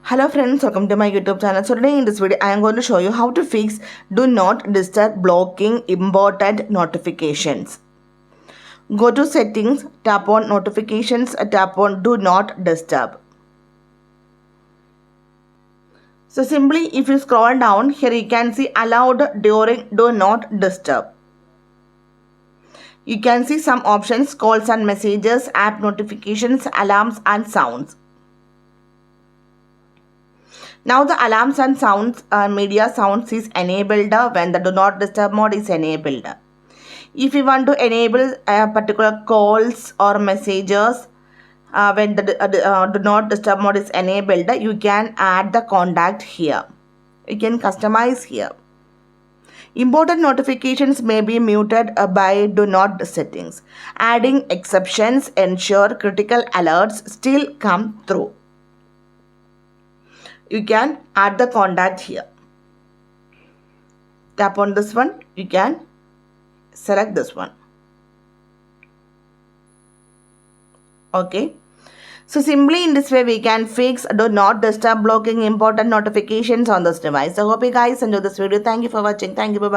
Hello friends, welcome to my YouTube channel. So today in this video, I am going to show you how to fix Do Not Disturb blocking important notifications. Go to settings, tap on notifications, tap on Do Not Disturb. So simply if you scroll down, here you can see allowed during Do Not Disturb. You can see some options, calls and messages, app notifications, alarms and sounds. Now the alarms and sounds, media sounds is enabled when the do not disturb mode is enabled. If you want to enable particular calls or messages when the do not disturb mode is enabled, you can add the contact here. You can customize here. Important notifications may be muted by do not settings. Adding exceptions ensure critical alerts still come through. You can add the contact here. Tap on this one. You can select this one. Okay. So simply in this way we can fix do not disturb blocking important notifications on this device. I hope you guys enjoy this video. Thank you for watching. Thank you. Bye bye.